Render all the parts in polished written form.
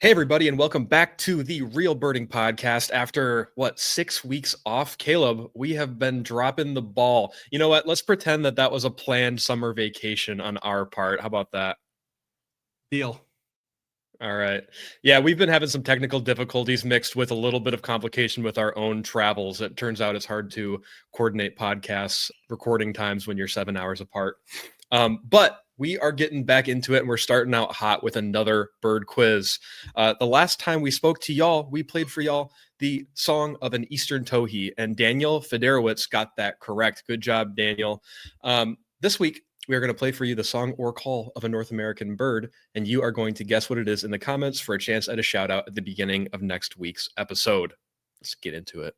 Hey, everybody, and welcome back to the Real Birding Podcast. After, 6 weeks off, Caleb, we have been dropping the ball. You know what? Let's pretend that was a planned summer vacation on our part. How about that? Deal. All right. Yeah, we've been having some technical difficulties mixed with a little bit of complication with our own travels. It turns out it's hard to coordinate podcasts recording times when you're 7 hours apart. But we are getting back into it, and we're starting out hot with another bird quiz. The last time we spoke to y'all, we played for y'all the song of an Eastern towhee, and Daniel Federowitz got that correct. Good job, Daniel. This week, we are going to play for you the song or call of a North American bird, and you are going to guess what it is in the comments for a chance at a shout out at the beginning of next week's episode. Let's get into it.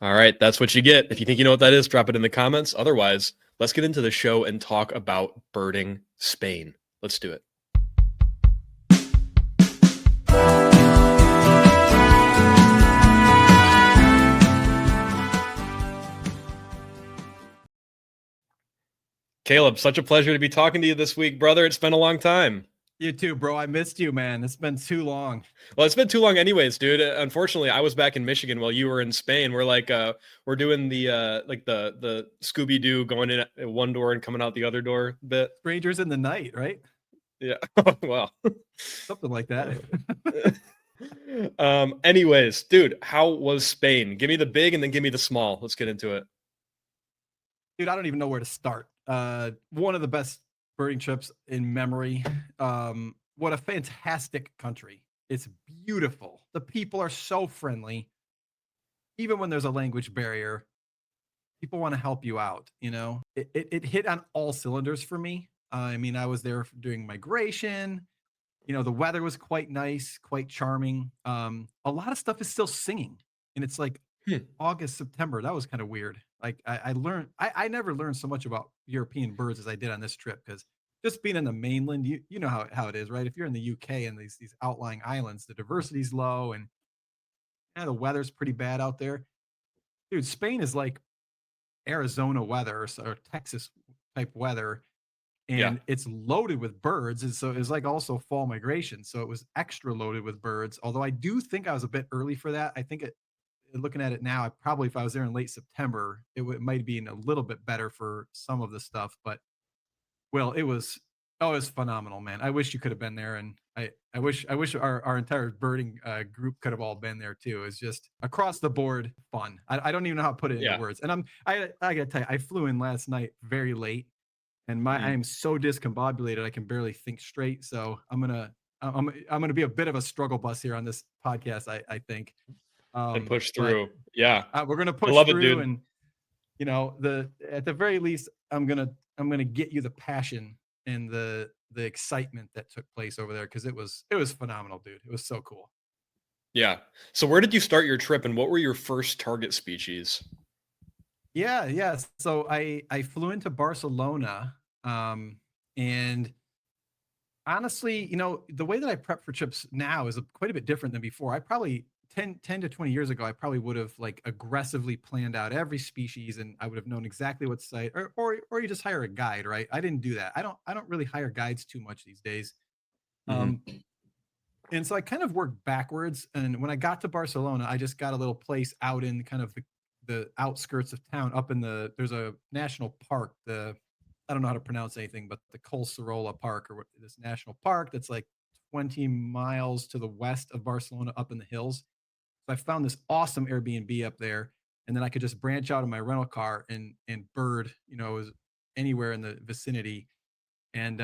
All right, that's what you get. If you think you know what that is, drop it in the comments. Otherwise, let's get into the show and talk about birding Spain. Let's do it. Caleb, such a pleasure to be talking to you this week, brother. It's been a long time. You too, bro. I missed you, man. It's been too long. Well, it's been too long anyways, dude. Unfortunately, I was back in Michigan while you were in Spain. We're doing the the Scooby-Doo going in at one door and coming out the other door bit. Strangers in the night, right? Yeah. Well, something like that. Anyways, dude, how was Spain? Give me the big and then give me the small. Let's get into it. Dude, I don't even know where to start. One of the best birding trips in memory. What a fantastic country. It's beautiful. The people are so friendly. Even when there's a language barrier, people want to help you out. You know, it hit on all cylinders for me. I mean, I was there during migration. You know, the weather was quite nice, quite charming. A lot of stuff is still singing, and it's like August, September. That was kind of weird. Like I learned, I never learned so much about European birds as I did on this trip, because just being in the mainland, you know how it is, right? If you're in the UK and these outlying islands, the diversity's low, and the weather's pretty bad out there. Dude, Spain is like Arizona weather or Texas type weather, and it's loaded with birds. And so it's like also fall migration. So it was extra loaded with birds. Although I do think I was a bit early for that. I think looking at it now, I probably, if I was there in late September, it might be a little bit better for some of the stuff. But well, it was phenomenal, man. I wish you could have been there, and I wish our entire birding group could have all been there too. It's just across the board fun. I don't even know how to put it into words. And I gotta tell you, I flew in last night very late, and I am so discombobulated I can barely think straight. So I'm gonna be a bit of a struggle bus here on this podcast, I think. And push through. Yeah. We're gonna push through, and you know, at the very least, I'm gonna get you the passion and the excitement that took place over there, because it was phenomenal, dude. It was so cool. Yeah. So where did you start your trip, and what were your first target species? Yeah. So I flew into Barcelona, and honestly, you know, the way that I prep for trips now is quite a bit different than before. I probably 10 to 20 years ago, I probably would have like aggressively planned out every species, and I would have known exactly what site, or you just hire a guide, right? I didn't do that. I don't really hire guides too much these days. And so I kind of worked backwards. And when I got to Barcelona, I just got a little place out in kind of the outskirts of town, up in there's a national park, I don't know how to pronounce anything, but the Collserola Park, or this national park that's like 20 miles to the west of Barcelona, up in the hills. So I found this awesome Airbnb up there, and then I could just branch out in my rental car and bird, you know, anywhere in the vicinity. And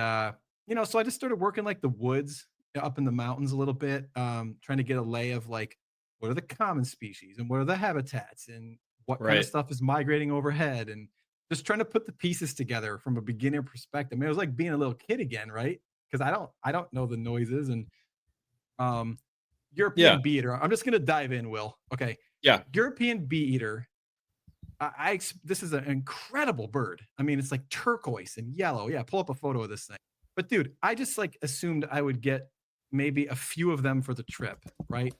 you know, so I just started working like the woods up in the mountains a little bit, trying to get a lay of like, what are the common species and what are the habitats and what kind of stuff is migrating overhead, and just trying to put the pieces together from a beginner perspective. I mean, it was like being a little kid again, right? Because I don't know the noises. And European bee eater. I'm just gonna dive in, Will. Okay. Yeah. European bee eater. This is an incredible bird. I mean, it's like turquoise and yellow. Yeah, pull up a photo of this thing. But dude, I just like assumed I would get maybe a few of them for the trip, right?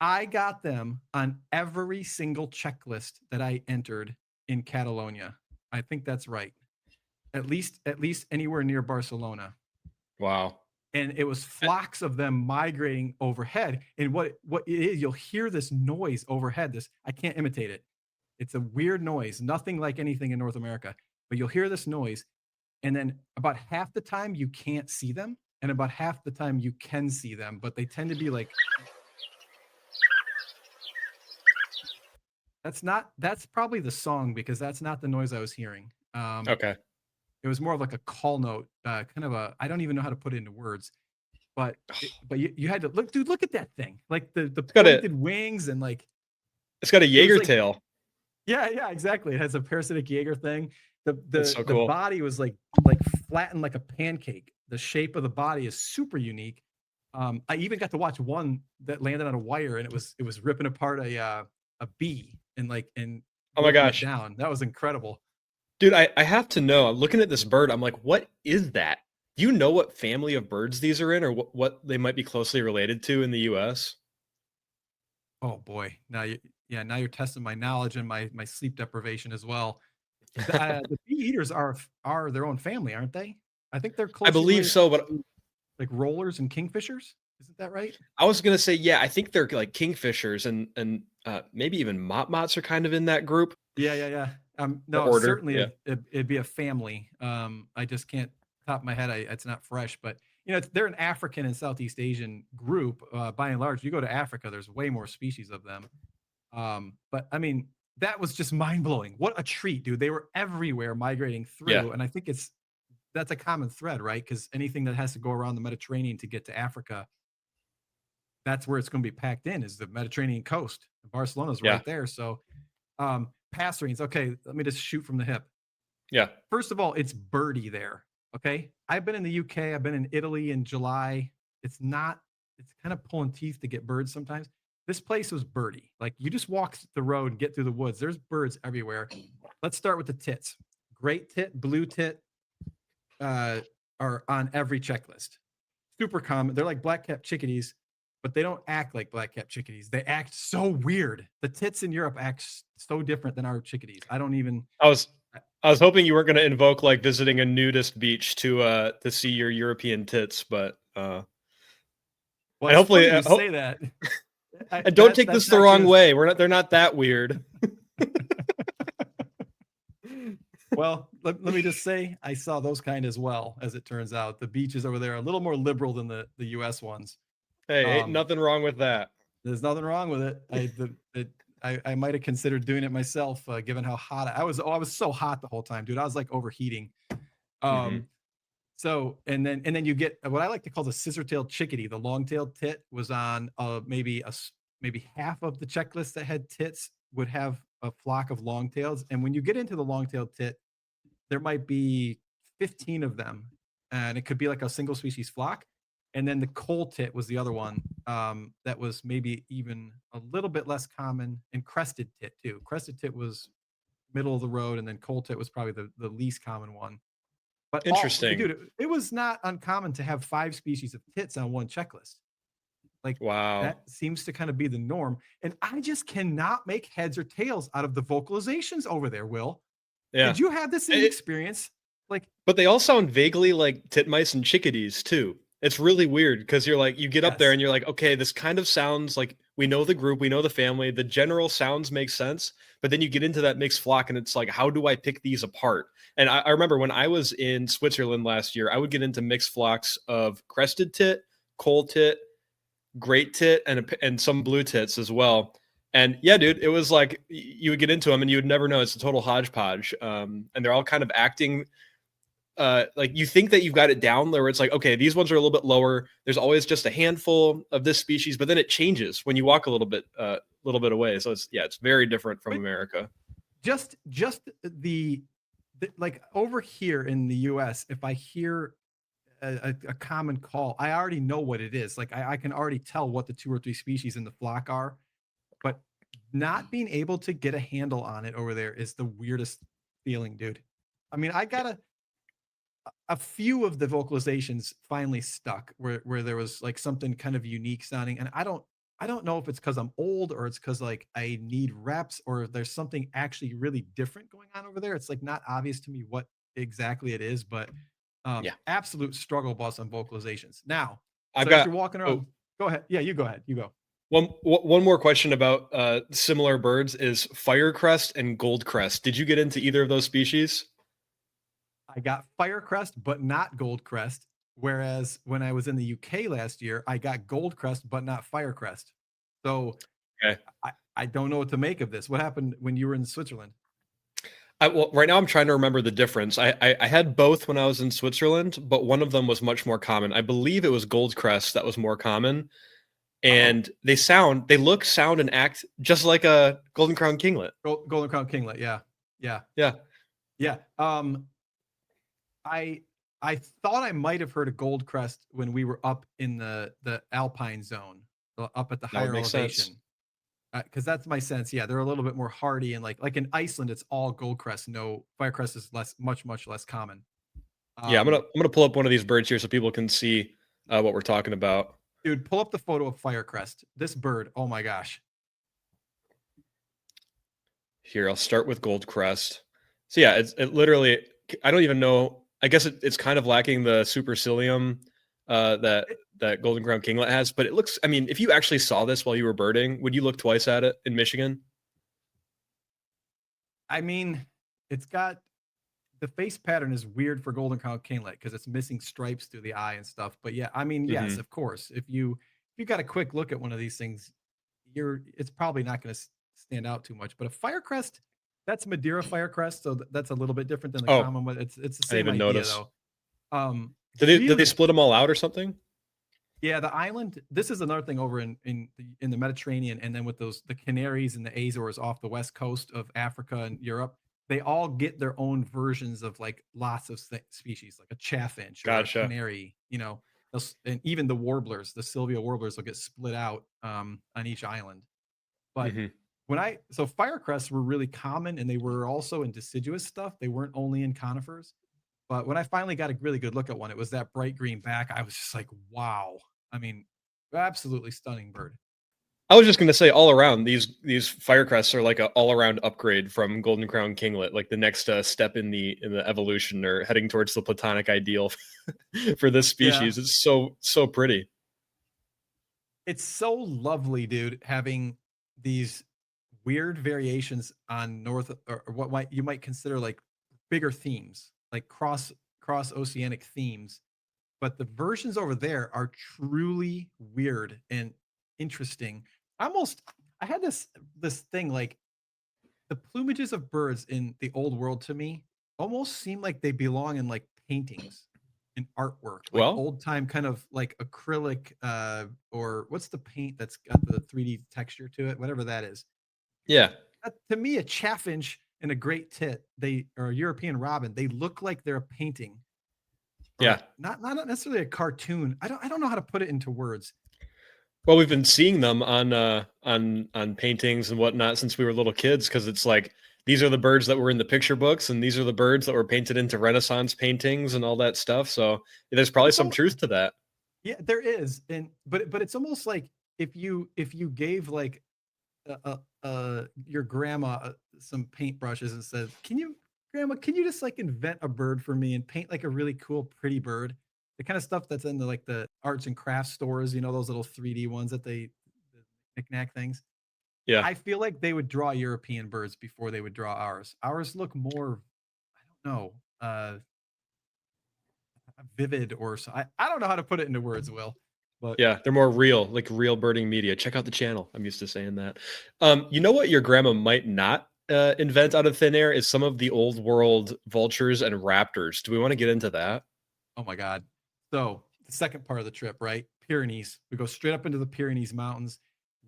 I got them on every single checklist that I entered in Catalonia. I think that's right. At least anywhere near Barcelona. Wow. And it was Eh, flocks of them migrating overhead. And what it is, you'll hear this noise overhead. This I can't imitate it. It's a weird noise, nothing like anything in North America. But you'll hear this noise, and then about half the time you can't see them, and about half the time you can see them. But they tend to be like that's probably the song because that's not the noise I was hearing. Okay. It was more of like a call note, kind of a I don't even know how to put it into words. But you had to look, dude. Look at that thing, like the It's got a pointed wings and like it's got a it was Jaeger like tail. yeah, yeah, exactly. It has a parasitic Jaeger thing. The That's the so the cool. body was like flattened like a pancake. The shape of the body is super unique. I even got to watch one that landed on a wire and it was ripping apart a bee and Oh my breaking it gosh. down. That was incredible. Dude, I have to know. I'm looking at this bird. I'm like, what is that? Do you know what family of birds these are in or what they might be closely related to in the US? Oh boy, yeah, now you're testing my knowledge and my sleep deprivation as well. The bee eaters are their own family, aren't they? I think they're I closely believe related so, but to, like, rollers and kingfishers. Isn't that right? I was gonna say, yeah, I think they're like kingfishers and maybe even motmots are kind of in that group Yeah, yeah, yeah. or No, order. certainly Yeah. it'd be a family. I just can't top of my head. It's not fresh, but they're an African and Southeast Asian group. By and large, you go to Africa, there's way more species of them. But I mean, that was just mind blowing. What a treat, dude! They were everywhere migrating Yeah. through, and I think that's a common thread, right? Because anything that has to go around the Mediterranean to get to Africa, that's where it's going to be packed in is the Mediterranean coast. Barcelona's Yeah. right there. So, passerines. Okay, let me just shoot from the hip. Yeah. First of all, it's birdie there. Okay, I've been in the UK. I've been in Italy in July. It's not. It's kind of pulling teeth to get birds sometimes. This place was birdie. Like you just walk the road and get through the woods. There's birds everywhere. Let's start with the tits. Great tit, blue tit, uh, are on every checklist. Super common. They're like black-capped chickadees, but they don't act like black-capped chickadees. They act so weird. The tits in Europe act so different than our chickadees. I don't even. I was I was hoping you weren't gonna invoke like visiting a nudist beach to see your European tits, but Well, and it's hopefully funny you say that. and don't take this That's the actually wrong way. They're not that weird. well. Let me just say, I saw those kind as well. As it turns out, the beaches over there are a little more liberal than the U.S. ones. Hey, ain't Um, nothing wrong with that. there's nothing wrong with it. I might have considered doing it myself, given how hot I was. Oh, I was so hot the whole time, dude. I was like overheating. Mhm. Um, So and then you get what I like to call the scissor-tailed chickadee. The long-tailed tit was on maybe half of the checklist that had tits would have a flock of long-tails. And when you get into the long-tailed tit, there might be 15 of them, and it could be like a single species flock. And then the coal tit was the other one that was maybe even a little bit less common, and crested tit too. Crested tit was middle of the road, and then coal tit was probably the least common one. But Interesting. dude, it was not uncommon to have 5 species of tits on one checklist. Like, Wow. that seems to kind of be the norm, and I just cannot make heads or tails out of the vocalizations over there, Will. Yeah. Did you have the same It experience? Like, but they all sound vaguely like titmice and chickadees too. It's really weird because you're like you get up there yes. and you're like, okay, this kind of sounds like we know the group, we know the family, the general sounds make sense, but then you get into that mixed flock and it's like, how do I pick these apart? And I remember when I was in Switzerland last year, I would get into mixed flocks of crested tit, coal tit, great tit, and some blue tits as well. And yeah, dude, it was like you would get into them and you would never know. It's a total hodgepodge. And they're all kind of acting like you think that you've got it down where it's like, okay, these ones are a little bit lower. There's always just a handful of this species, but then it changes when you walk a little bit away. So it's yeah, it's very different from But America. just like over here in the US, if I hear a common call, I already know what it is. Like I can already tell what the 2 or 3 species in the flock are, but not being able to get a handle on it over there is the weirdest feeling, dude. I mean, I got a few of the vocalizations finally stuck where there was like something kind of unique sounding, and I don't know if it's because I'm old or it's because like I need reps or if there's something actually really different going on over there. It's like not obvious to me what exactly it is, but Yeah. absolute struggle bus on vocalizations. Now, I've so as got you're walking oh, around, go ahead. Yeah, you go ahead. You go. one more question about similar birds is firecrest and goldcrest. Did you get into either of those species? I got Firecrest, but not Goldcrest. Whereas when I was in the UK last year, I got Goldcrest, but not Firecrest. So Okay. I don't know what to make of this. What happened when you were in Switzerland? Well, right now I'm trying to remember the difference. I had both when I was in Switzerland, but one of them was much more common. I believe it was goldcrest that was more common, Oh, and they look, sound, and act just like a golden crown kinglet. Golden Crown Kinglet. Yeah, yeah, Yeah. yeah. I I thought I might have heard a Goldcrest when we were up in the Alpine zone, up at the That would higher make sense. elevation. Because that's my sense. Yeah, they're a little bit more hardy and like in Iceland, it's all Goldcrest. No, Firecrest is much less common. Yeah, Um, I'm gonna pull up one of these birds here so people can see what we're talking about. Dude, pull up the photo of Firecrest. This bird, oh my gosh. Here, I'll start with goldcrest. So yeah, it literally. I don't even know. I guess it's kind of lacking the supercilium that It- golden crown kinglet has, but it looks. I mean, if you actually saw this while you were birding, would you look twice at it in Michigan? I mean, it's got the face pattern is weird for Golden Crown Kinglet because it's missing stripes through the eye and stuff. But yeah, I mean, yes, Hmm. of course. If you got a quick look at one of these things, it's probably not going to stand out too much. But a Firecrest, that's Madeira Firecrest, so that's a little bit different than the Oh, common one. It's the I didn't same even idea notice. though. Did they split Beautiful. them all out or something? Yeah, the island. This is another thing over in the Mediterranean, and then with those the Canaries and the Azores off the west coast of Africa and Europe, they all get their own versions of like lots of species, like a chaffinch or a Gotcha. canary. And even the warblers, the Sylvia warblers, will get split out on each island. But Hmm. so firecrests were really common, and they were also in deciduous stuff. They weren't only in conifers. But when I finally got a really good look at one, it was that bright green back. I was just like, wow. I mean, absolutely stunning bird. I was just gonna say, all around these firecrests are like an all around upgrade from golden crown kinglet, like the next step in the evolution or heading towards the platonic ideal for this Yeah. species. It's so pretty. It's so lovely, dude, having these weird variations on or what you might consider like bigger themes, like cross oceanic themes. But the versions over there are truly weird and interesting. Almost I had this thing like the plumages of birds in the old world to me almost seem like they belong in like paintings and artwork, like Well, old time kind of like acrylic or what's the paint that's got the 3D texture to it, whatever that is. yeah, To me, a chaffinch and a great tit, they or a European robin, they look like they're a painting yeah. or not necessarily a cartoon. I don't know how to put it into words. Well, we've been seeing them on on paintings and whatnot since we were little kids because it's like these are the birds that were in the picture books and these are the birds that were painted into Renaissance paintings and all that stuff. So there's probably It's some almost truth to that. yeah, there is, and but it's almost like if you gave like your grandma some paintbrushes and said, "Can you, grandma, can you just like invent a bird for me and paint like a really cool, pretty bird?" The kind of stuff that's in the arts and crafts stores, those little 3D ones that the knickknack things. Yeah. I feel like they would draw European birds before they would draw ours. Ours look more, I don't know, vivid or so. I don't know how to put it into words, Will, but Yeah, they're more real, like real birding media. Check out the channel. I'm used to saying that. You know what your grandma might not invent out of thin air is some of the old world vultures and raptors. Do we want to get into that? oh my God. So the second part of the trip, right? Pyrenees. We go straight up into the Pyrenees mountains.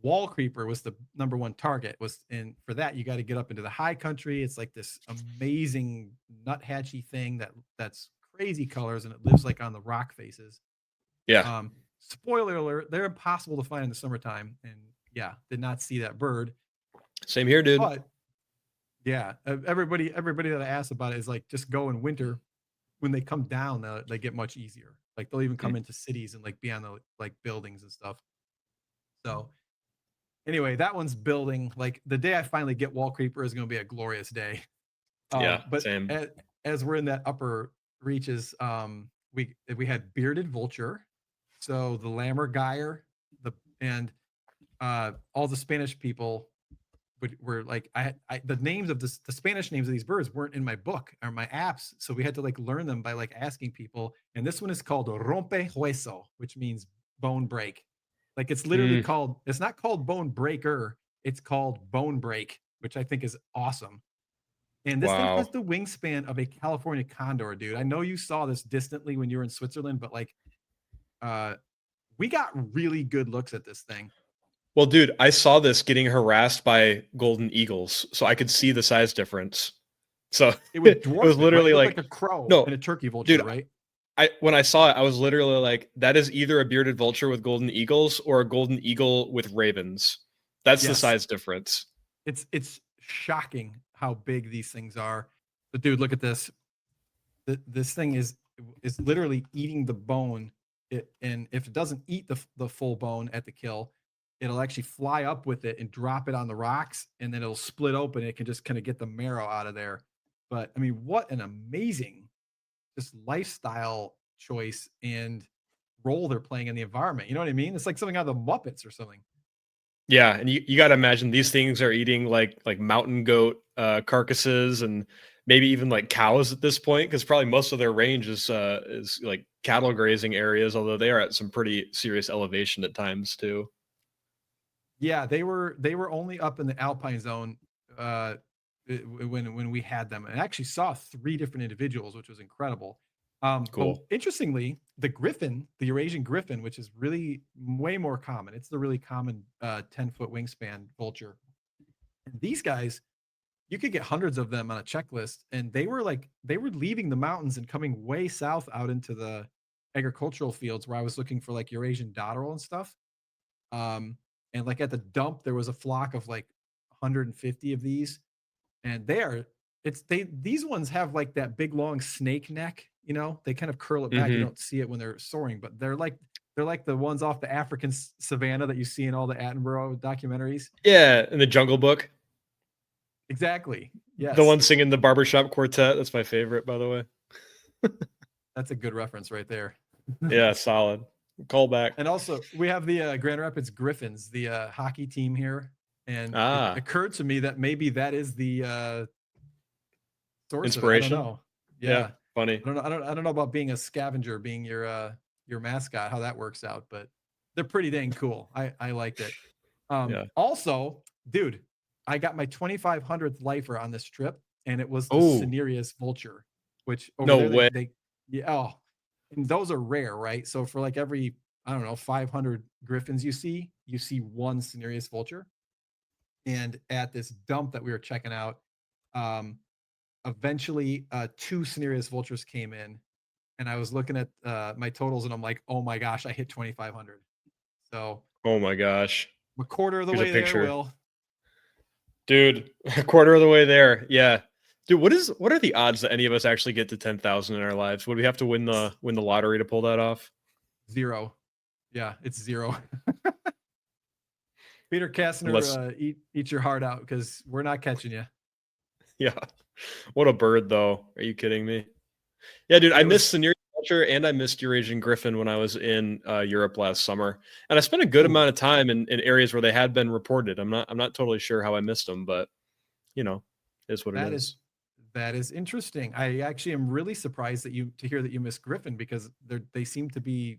Wall creeper was the number one target. And for that, you got to get up into the high country. It's like this amazing nuthatchy thing that's crazy colors and it lives like on the rock faces. Yeah, Spoiler alert, they're impossible to find in the summertime. And yeah, did not see that bird. same here, dude. But yeah, everybody that I asked about it is like just go in winter. When they come down, they get much easier. Like they'll even Mm. come into cities and like be on the like buildings and stuff. So anyway, that one's building. Like the day I finally get wall creeper is going to be a glorious day. Yeah, But same. as we're in that upper reaches, we had bearded vulture, so the lammergeier, the and all the Spanish people were like the names of the Spanish names of these birds weren't in my book or my apps, so we had to like learn them by like asking people. And this one is called rompe hueso, which means bone break. Like it's literally Mm, called. It's not called bone breaker. It's called bone break, which I think is awesome. And this thing has wow. the wingspan of a California condor, dude. I know you saw this distantly when you were in Switzerland, but like uh we got really good looks at this thing. Well, dude, I saw this getting harassed by golden eagles, so I could see the size difference. So It would it was dwarf it, right? It literally looked like like, a crow no, and a turkey vulture, dude, right? I when I saw it, I was literally like, that is either a bearded vulture with golden eagles or a golden eagle with ravens. That's the Yes. size difference. It's shocking how big these things are. But dude, look at this. This thing is literally eating the bone. And if it doesn't eat the full bone at the kill, it'll actually fly up with it and drop it on the rocks, and then it'll split open. And it can just kind of get the marrow out of there. But I mean, what an amazing just lifestyle choice and role they're playing in the environment. You know what I mean? It's like something out of the Muppets or something. Yeah, and you got to imagine these things are eating like mountain goat carcasses and maybe even like cows at this point, because probably most of their range is like cattle grazing areas, although they are at some pretty serious elevation at times too. Yeah, they were only up in the alpine zone uh when we had them, and I actually saw three different individuals, which was incredible. But Cool. interestingly, the griffin, the Eurasian griffin, which is really way more common. It's the really common 10-foot wingspan vulture. And these guys, you could get hundreds of them on a checklist, and they were leaving the mountains and coming way south out into the agricultural fields where I was looking for like Eurasian dotterel and stuff. Um, and like at the dump, there was a flock of like 150 of these, and these ones have like that big long snake neck. You know, they kind of curl it back. You Hmm. don't see it when they're soaring, but they're like the ones off the African savannah that you see in all the Attenborough documentaries. Yeah, in the Jungle Book, Exactly. the Yes, one singing the barbershop quartet. That's my favorite, by the way. that's a good reference right there. Yeah, solid callback. And also, we have the Grand Rapids Griffins, the hockey team here, and it Ah, occurred to me that maybe that is the source of it. I don't inspiration. know. Yeah, Yeah. funny. I don't know about being a scavenger, being your mascot, how that works out, but they're pretty dang cool. I liked it. Yeah. Also, dude, I got my 2500th lifer on this trip, and it was the Oh, cinereous vulture, which over no there way. they yeah, oh, and those are rare, right? So for like every, I don't know, 500 griffins you see one cinereous vulture. And at this dump that we were checking out, um, eventually two cinereous vultures came in, and I was looking at my totals, and I'm like, oh my gosh, I hit 2500. So Oh my gosh. I'm a quarter of the Here's a way there, picture. Will. Dude, a quarter of the way there. Yeah. Dude, what are the odds that any of us actually get to 10,000 in our lives? Would we have to win the lottery to pull that off? Zero. Yeah, it's zero. Peter Unless Kastner, eat your heart out because we're not catching you. yeah. What a bird though. Are you kidding me? Yeah, dude, I It was missed Scenery Culture and I missed Eurasian Griffin when I was in Europe last summer. And I spent a good ooh, amount of time in areas where they had been reported. I'm not totally sure how I missed them, but you know, is what it that is is. that is interesting. I actually am really surprised to hear that you missed Griffin because they seem to be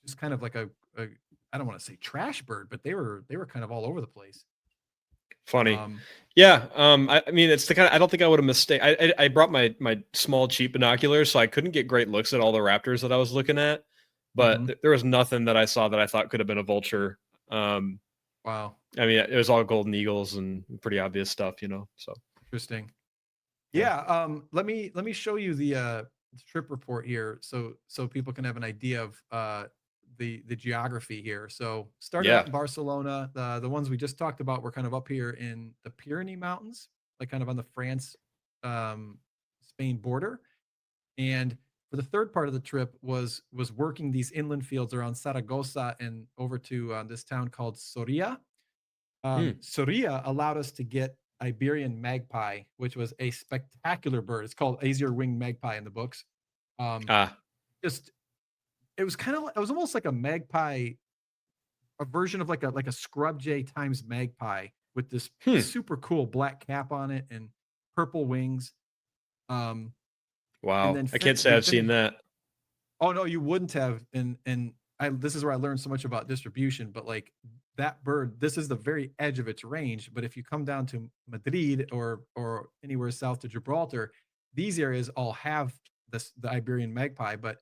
just kind of like a I don't want to say trash bird, but they were kind of all over the place. Funny. Um, Yeah, I mean, it's the kind of, I don't think I would have I brought my small cheap binoculars, so I couldn't get great looks at all the raptors that I was looking at. But mhm. there was nothing that I saw that I thought could have been a vulture. Wow, I mean, it was all golden eagles and pretty obvious stuff, you know. So interesting. yeah, Yeah, let me show you the trip report here so people can have an idea of the geography here. So started out yeah. in Barcelona. The ones we just talked about were kind of up here in the Pyrenees Mountains, like kind of on the France Spain border. And for the third part of the trip was working these inland fields around Saragossa and over to this town called Soria. Hmm. Soria allowed us to get Iberian magpie, which was a spectacular bird. It's called azure winged magpie in the books. Um, Ah, just it was it was almost like a magpie, a version of like a scrub jay times magpie with this hmm. super cool black cap on it and purple wings. Um, and Wow. then I can't say they I've seen finished. that. Oh no, you wouldn't have. And I this is where I learned so much about distribution. But like that bird, this is the very edge of its range. But if you come down to Madrid or anywhere south to Gibraltar, these areas all have the Iberian magpie. But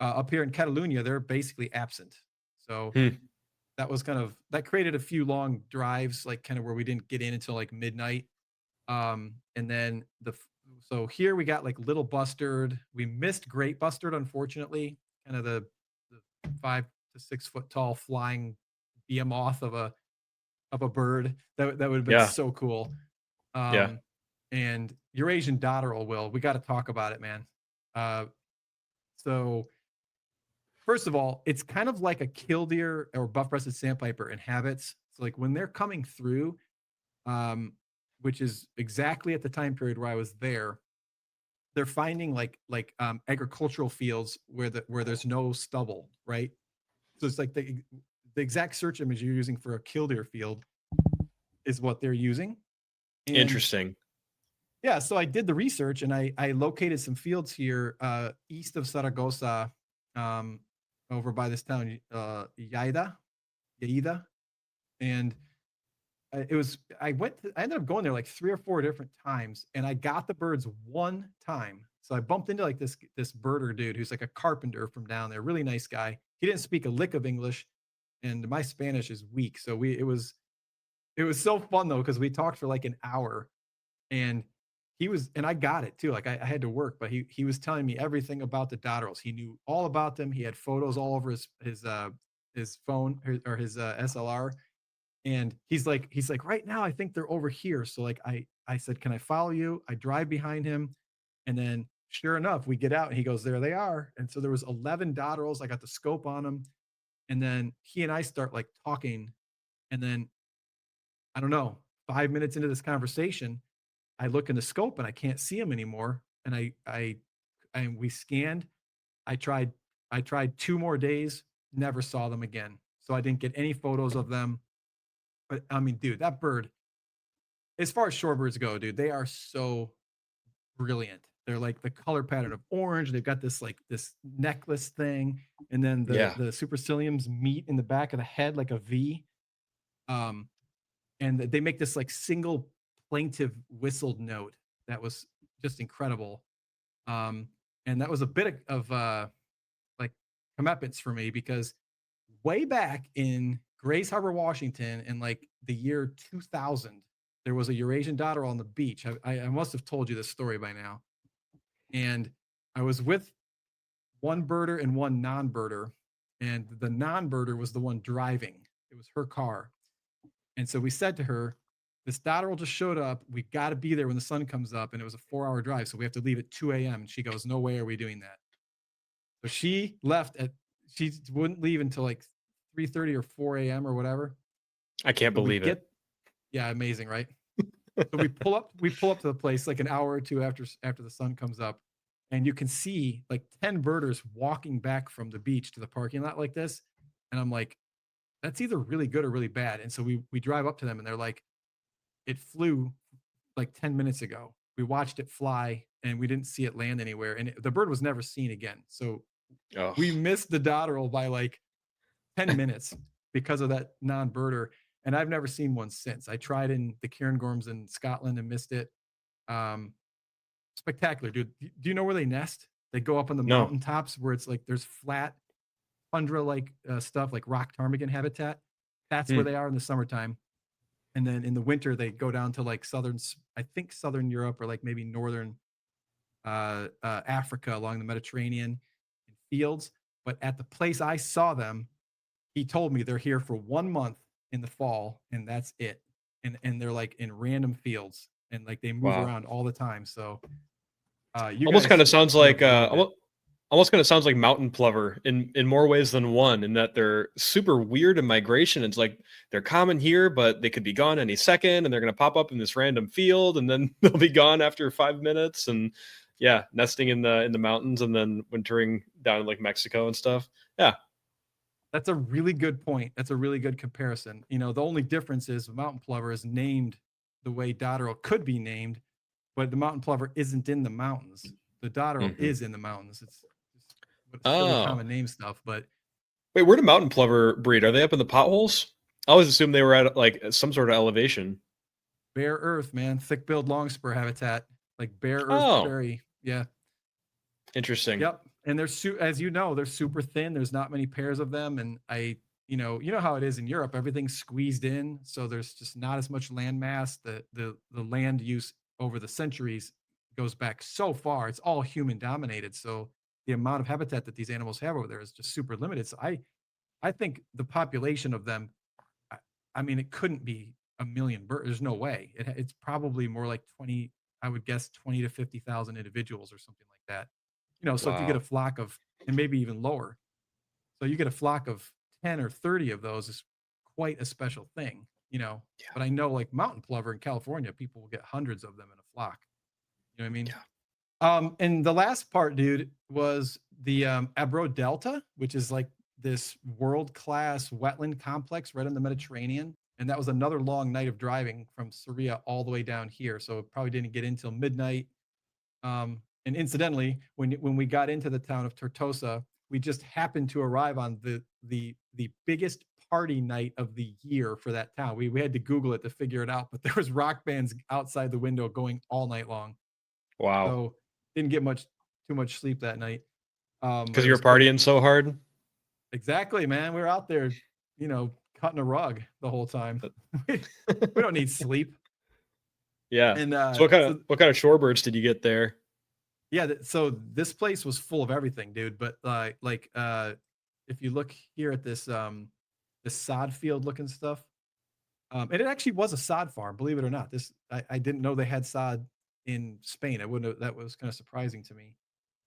up here in Catalonia, they're basically absent. So Hmm. that was that created a few long drives, like kind of where we didn't get in until like midnight. And then so here we got like little bustard. We missed great bustard, unfortunately. Kind of the 5 to 6 foot tall flying behemoth of a bird that would have been Yeah. so cool. Yeah. And Eurasian dotterel, Will, we got to talk about it, man. So first of all, it's kind of like a killdeer or buff-breasted sandpiper in habits. So like when they're coming through, um, which is exactly at the time period where I was there, they're finding agricultural fields where there's no stubble, right? So it's like the exact search image you're using for a killdeer field is what they're using. And Interesting. yeah, so I did the research and I located some fields here east of Saragossa, um, over by this town, Lleida, and I ended up going there like 3 or 4 different times, and I got the birds one time. So I bumped into like this birder dude who's like a carpenter from down there, really nice guy. He didn't speak a lick of English, and my Spanish is weak, so it was so fun though because we talked for like an hour, and I got it too. Like I had to work, but he was telling me everything about the dotterels. He knew all about them. He had photos all over his phone or his SLR, and he's like right now I think they're over here. So like I said, can I follow you? I drive behind him, and then sure enough we get out and he goes, there they are. And so there was 11 dotterels. I got the scope on them, and then he and I start like talking, and then I don't know, 5 minutes into this conversation I look in the scope and I can't see him anymore. And and we scanned. I tried I tried 2 more days, never saw them again. So I didn't get any photos of them. But I mean, dude, that bird, as far as shorebirds go, dude, they are so brilliant. They're like the color pattern of orange. They've got this necklace thing, and then Yeah. the superciliums meet in the back of the head like a V. Um, and they make this like single plaintive whistled note that was just incredible. Um, and that was a bit of like comeuppance for me because way back in Grays Harbor, Washington, in like the year 2000, there was a Eurasian dotterel on the beach. I must have told you this story by now. And I was with one birder and one non-birder, and the non-birder was the one driving. It was her car. And so we said to her, this dotterel just showed up. We got to be there when the sun comes up. And it was a 4-hour drive. So we have to leave at 2 a.m. And she goes, no way are we doing that. So she left she wouldn't leave until like 3:30 or 4 a.m. or whatever. I can't So we believe it. get, yeah, amazing, right? So we pull up to the place like an hour or two after the sun comes up. And you can see like 10 birders walking back from the beach to the parking lot like this. And I'm like, that's either really good or really bad. And so we drive up to them and they're like, it flew like 10 minutes ago. We watched it fly and we didn't see it land anywhere. And the bird was never seen again. So Oh, we missed the dotterel by like 10 minutes because of that non-birder. And I've never seen one since. I tried in the Cairngorms in Scotland and missed it. Um, Spectacular, dude. Do you know where they nest? They go up on the no. mountaintops where it's like there's flat tundra like stuff like rock ptarmigan habitat. That's where Hmm. they are in the summertime. And then in the winter they go down to like I think southern Europe or like maybe northern Africa along the Mediterranean in fields. But at the place I saw them, he told me they're here for 1 month in the fall and that's it. And they're like in random fields and like they move Wow. around all the time. So you Almost kind guys of sounds should like absolutely love that. almost kind of sounds like mountain plover in more ways than one, in that they're super weird in migration. It's like they're common here, but they could be gone any second, and they're going to pop up in this random field, and then they'll be gone after 5 minutes. And yeah, nesting in the mountains, and then wintering down in like Mexico and stuff. Yeah. That's a really good point. That's a really good comparison. You know, the only difference is mountain plover is named the way dotterel could be named, but the mountain plover isn't in the mountains. The dotterel Hmm. is in the mountains. It's silly Oh, common name stuff, but wait, where do mountain plover breed? Are they up in the potholes? I always assumed they were at like some sort of elevation. bare earth, man, thick-billed longspur habitat, like bare earth Oh, prairie. Yeah. interesting. Yep. And they're as you know, they're super thin. There's not many pairs of them. And you know how it is in Europe. Everything's squeezed in, so there's just not as much land mass. The land use over the centuries goes back so far. It's all human dominated. So the amount of habitat that these animals have over there is just super limited. So I think the population of them, I, I mean, it couldn't be a million birds. There's no way. It's probably more like 20. I would guess 20 to 50,000 individuals or something like that. You know, so if you get a Wow. flock of, and maybe even lower, so you get a flock of 10 or 30 of those is quite a special thing, you know. Yeah. But I know like mountain plover in California, people will get hundreds of them in a flock. You know what I mean? Yeah. And the last part, dude, was the Ebro Delta, which is like this world-class wetland complex right in the Mediterranean. And that was another long night of driving from Syria all the way down here. So it probably didn't get in till midnight. And incidentally, when we got into the town of Tortosa, we just happened to arrive on the biggest party night of the year for that town. We had to Google it to figure it out, but there was rock bands outside the window going all night long. Wow. So didn't get too much sleep that night. But Because it you were was great. partying so hard. Exactly, man. We were out there, cutting a rug the whole time. We don't need sleep. Yeah. And So so what kind of shorebirds did you get there? yeah, so this place was full of everything, dude. But if you look here at this sod field looking stuff, and it actually was a sod farm, believe it or not. I didn't know they had sod in Spain. I wouldn't have, that was kind of surprising to me.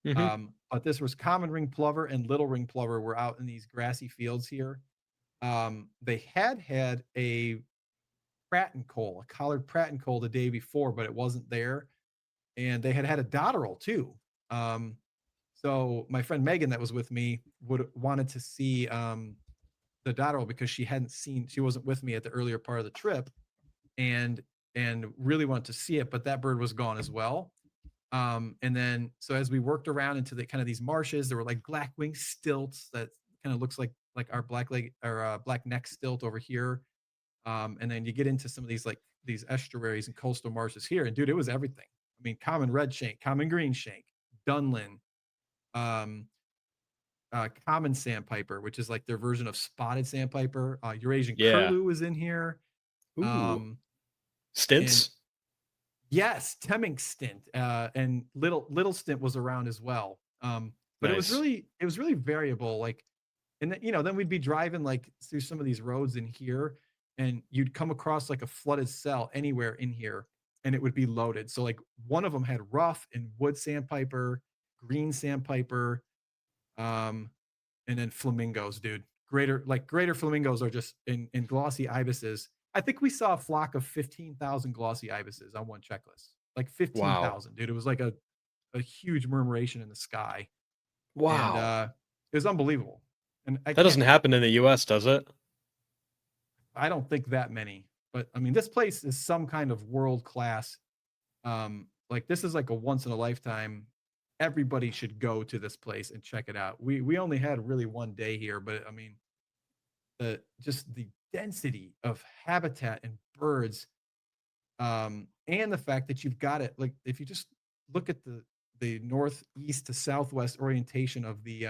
Hmm. But this was common ring plover and little ring plover were out in these grassy fields here. They had a Pratt and Cole, a collared Pratt and Cole the day before, but it wasn't there. And they had a dotterel too. Um, so my friend Megan that was with me would wanted to see the dotterel because she wasn't with me at the earlier part of the trip and really wanted to see it, but that bird was gone as well. And then so as we worked around into the kind of these marshes, there were like black wing stilts that kind of looks like our black leg or black neck stilt over here. And then you get into some of these like these estuaries and coastal marshes here, and dude, it was everything. I mean, common red shank, common green shank, dunlin, um, common sandpiper, which is like their version of spotted sandpiper. Eurasian Yeah. curlew was in here, Ooh. um, and Stints? yes, Temming stint, and little stint was around as well. But Nice. it was really variable. Like, and then, then we'd be driving like through some of these roads in here, and you'd come across like a flooded cell anywhere in here, and it would be loaded. So like one of them had rough and wood sandpiper, green sandpiper, um, and then flamingos, dude. Greater flamingos are just in glossy ibises. I think we saw a flock of 15,000 glossy ibises on one checklist. Like Wow. 15,000, dude. It was like a huge murmuration in the sky. And Wow. it was unbelievable. And That doesn't happen in the US, does it? I don't think that many, but I mean, this place is some kind of world class. Like this is like a once in a lifetime. Everybody should go to this place and check it out. We only had really one day here, but I mean, the density of habitat and birds, and the fact that you've got it like if you just look at the northeast to southwest orientation of the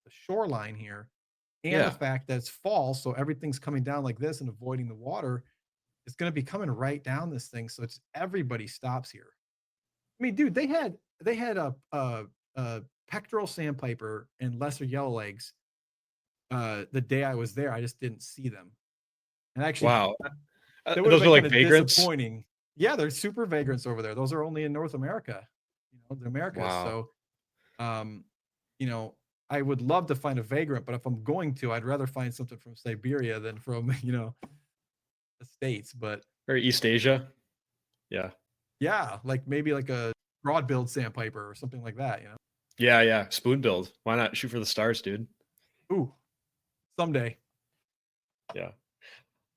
shoreline here, and the Yeah. fact that it's fall, so everything's coming down like this and avoiding the water, it's going to be coming right down this thing. So it's everybody stops here. I mean, dude, they had a pectoral sandpiper and lesser yellowlegs. The day I was there, I just didn't see them, and actually, Wow. that would have Those are been kind like of vagrants? disappointing. Yeah, they're super vagrants over there. Those are only in North America, the Americas. Wow. So You know, I would love to find a vagrant, but if I'm going to, I'd rather find something from Siberia than from, the States. But Or East Asia. Yeah. yeah, like maybe like a broad-billed sandpiper or something like that, Yeah, yeah. Spoon build. Why not shoot for the stars, dude? Ooh, someday. Yeah.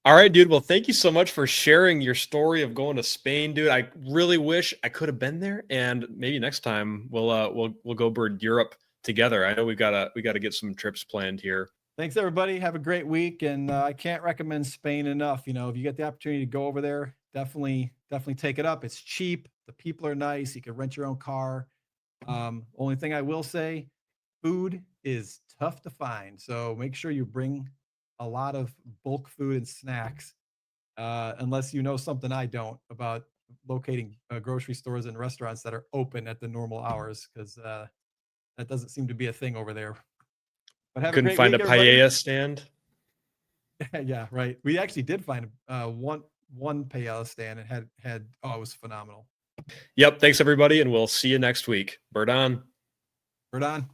All right, dude. Well, thank you so much for sharing your story of going to Spain, dude. I really wish I could have been there, and maybe next time we'll go bird Europe together. I know we gotta get some trips planned here. Thanks, everybody. Have a great week. And I can't recommend Spain enough. If you get the opportunity to go over there, definitely take it up. It's cheap. The people are nice. You can rent your own car. Only thing I will say, food is tough to find. So make sure you bring a lot of bulk food and snacks, unless you know something I don't about locating grocery stores and restaurants that are open at the normal hours, because that doesn't seem to be a thing over there. But have a Couldn't great find a week, everybody. paella stand. Yeah, right. We actually did find one paella stand and had oh, it was phenomenal. Yep. Thanks everybody, and we'll see you next week. Bird on. Bird on.